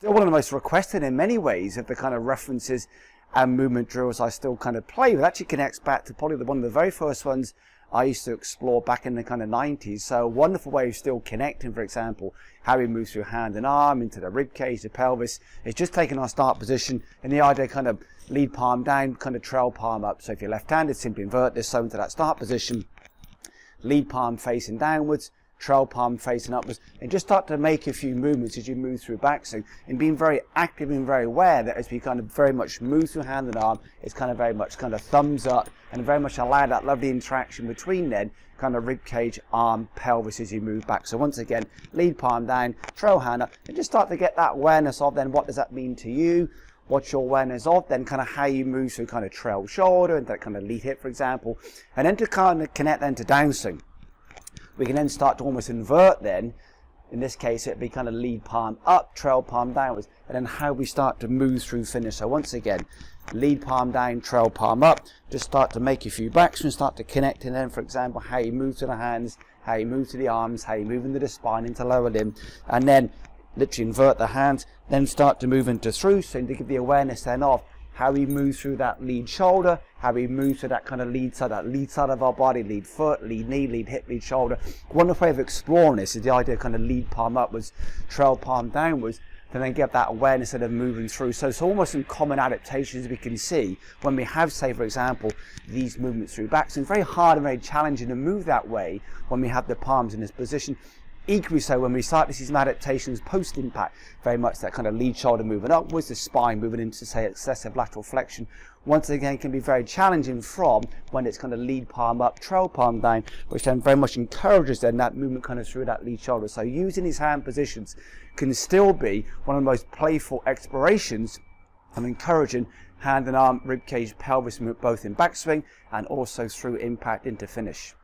Still one of the most requested in many ways of the kind of references and movement drills I still kind of play with. Actually connects back to probably one of the very first ones I used to explore back in the kind of 90s. So a wonderful way of still connecting, for example, how we move through hand and arm into the rib cage, the pelvis. It's just taking our start position and the idea kind of lead palm down, kind of trail palm up. So if you're left-handed, simply invert this so into that start position, lead palm facing downwards, trail palm facing upwards, and just start to make a few movements as you move through backswing, and being very active and very aware that as we kind of very much move through hand and arm, it's kind of very much kind of thumbs up and very much allow that lovely interaction between then kind of rib cage, arm, pelvis as you move back. So once again, lead palm down, trail hand up, and just start to get that awareness of then what does that mean to you, what's your awareness of, then kind of how you move through kind of trail shoulder and that kind of lead hip, for example, and then to kind of connect then to downswing. We can then start to almost invert then, in this case it'd be kind of lead palm up, trail palm downwards, and then how we start to move through finish. So once again, lead palm down, trail palm up, just start to make a few backswings, start to connect, and then for example how you move to the hands, how you move to the arms, how you move into the spine, into lower limb, and then literally invert the hands, then start to move into through, so to give the awareness then of how we move through that lead shoulder, how we move to that kind of lead side of our body, lead foot, lead knee, lead hip, lead shoulder. One way of exploring this is the idea of kind of lead palm upwards, trail palm downwards, to then get that awareness of moving through. So it's almost some common adaptations we can see when we have, say for example, these movements through back. So it's very hard and very challenging to move that way when we have the palms in this position. Equally so when we start to see some adaptations post-impact, very much that kind of lead shoulder moving upwards, the spine moving into, say, excessive lateral flexion. Once again, can be very challenging from when it's kind of lead palm up, trail palm down, which then very much encourages then that movement kind of through that lead shoulder. So using these hand positions can still be one of the most playful explorations of encouraging hand and arm, rib cage, pelvis movement, both in backswing and also through impact into finish.